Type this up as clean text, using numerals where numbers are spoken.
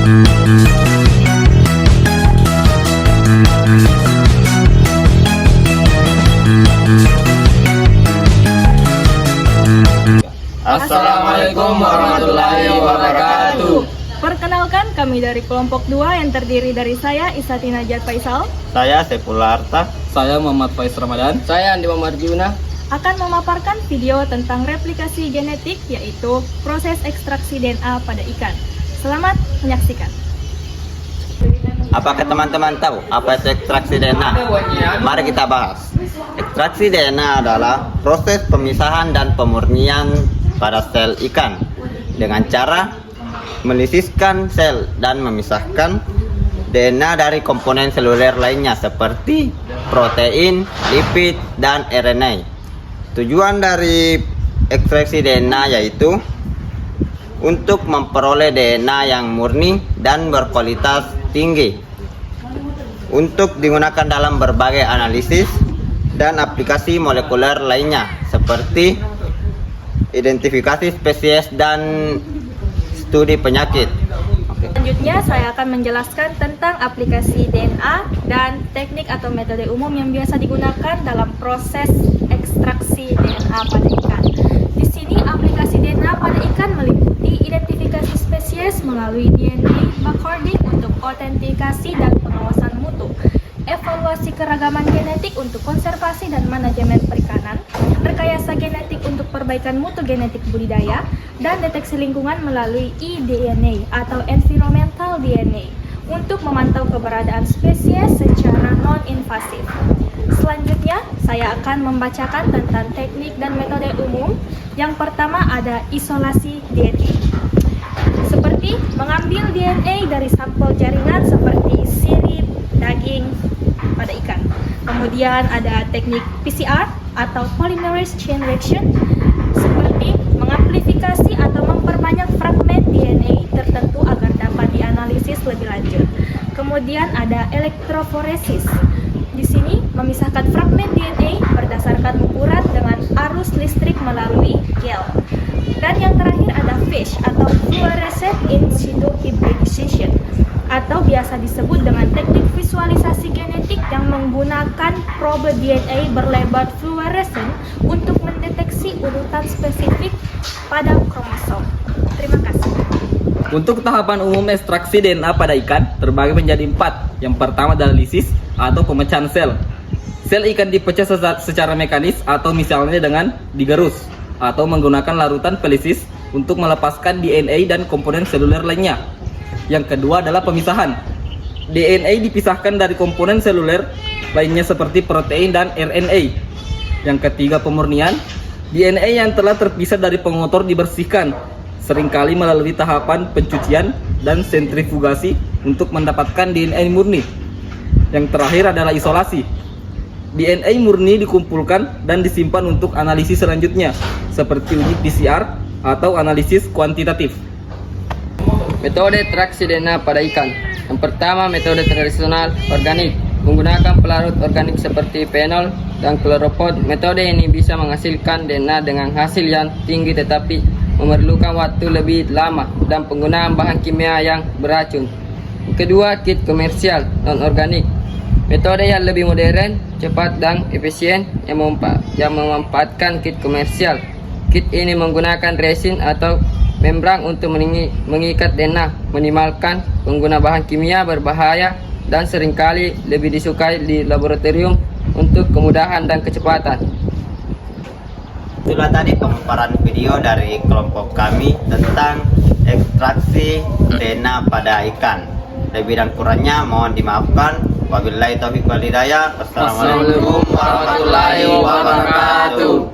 Assalamualaikum warahmatullahi wabarakatuh. Perkenalkan, kami dari kelompok 2 yang terdiri dari saya Isati Najar Faisal Saya Saiful Arta. Saya Muhammad Faiz Ramadan. Saya Andi Marjuna. akan memaparkan video tentang replikasi genetik, yaitu proses ekstraksi DNA pada ikan. Selamat menyaksikan. Apakah teman-teman tahu apa itu ekstraksi DNA? Mari kita bahas. Ekstraksi DNA adalah proses pemisahan dan pemurnian pada sel ikan dengan cara melisiskan sel dan memisahkan DNA dari komponen seluler lainnya seperti protein, lipid, dan RNA. Tujuan dari ekstraksi DNA yaitu untuk memperoleh DNA yang murni dan berkualitas tinggi untuk digunakan dalam berbagai analisis dan aplikasi molekuler lainnya seperti identifikasi spesies dan studi penyakit. Selanjutnya saya akan menjelaskan tentang aplikasi DNA dan teknik atau metode umum yang biasa digunakan dalam proses ekstraksi DNA pada ikan. Di sini aplikasi DNA pada ikan meliputi identifikasi spesies melalui DNA barcoding untuk autentikasi dan pengawasan mutu, evaluasi keragaman genetik untuk konservasi dan manajemen perikanan, rekayasa genetik untuk perbaikan mutu genetik budidaya, dan deteksi lingkungan melalui eDNA atau Environmental DNA untuk memantau keberadaan spesies secara non-invasif. Selanjutnya, saya akan membacakan tentang teknik dan metode umum. Yang pertama ada isolasi DNA. Seperti mengambil DNA dari sampel jaringan seperti sirip, daging pada ikan. Kemudian ada teknik PCR atau polymerase chain reaction, seperti mengamplifikasi atau memperbanyak fragmen DNA tertentu agar dapat dianalisis lebih lanjut. Kemudian ada elektroforesis. Di sini memisahkan fragmen DNA berdasarkan ukuran dengan arus listrik melalui gel. Dan yang terakhir ada FISH atau fluorescent in situ hybridization, atau biasa disebut dengan teknik visualisasi genetik yang menggunakan probe DNA berlebar fluorescent untuk mendeteksi urutan spesifik pada kromosom. Terima kasih. Untuk tahapan umum ekstraksi DNA pada ikan terbagi menjadi 4. Yang pertama adalah lisis atau pemecahan sel. Sel ikan dipecah secara mekanis atau misalnya dengan digerus atau menggunakan larutan pelisis untuk melepaskan DNA dan komponen seluler lainnya. Yang kedua adalah pemisahan. DNA dipisahkan dari komponen seluler lainnya seperti protein dan RNA. Yang ketiga pemurnian. DNA yang telah terpisah dari pengotor dibersihkan, seringkali melalui tahapan pencucian dan sentrifugasi untuk mendapatkan DNA murni. Yang terakhir adalah isolasi. DNA murni dikumpulkan dan disimpan untuk analisis selanjutnya, seperti uji PCR atau analisis kuantitatif. Metode ekstraksi DNA pada ikan. Yang pertama, metode tradisional organik menggunakan pelarut organik seperti fenol dan kloropod. Metode ini bisa menghasilkan DNA dengan hasil yang tinggi tetapi memerlukan waktu lebih lama dan penggunaan bahan kimia yang beracun. Kedua, kit komersial non-organik. Metode yang lebih modern, cepat dan efisien yang memanfaatkan kit komersial. Kit ini menggunakan resin atau membran untuk mengikat DNA, minimalkan pengguna bahan kimia berbahaya dan seringkali lebih disukai di laboratorium untuk kemudahan dan kecepatan. Itulah tadi pemaparan video dari kelompok kami tentang ekstraksi DNA pada ikan. Lebih dan kurangnya mohon dimaafkan. Wabillahi taufiq wal hidayah. Wassalamualaikum warahmatullahi wabarakatuh.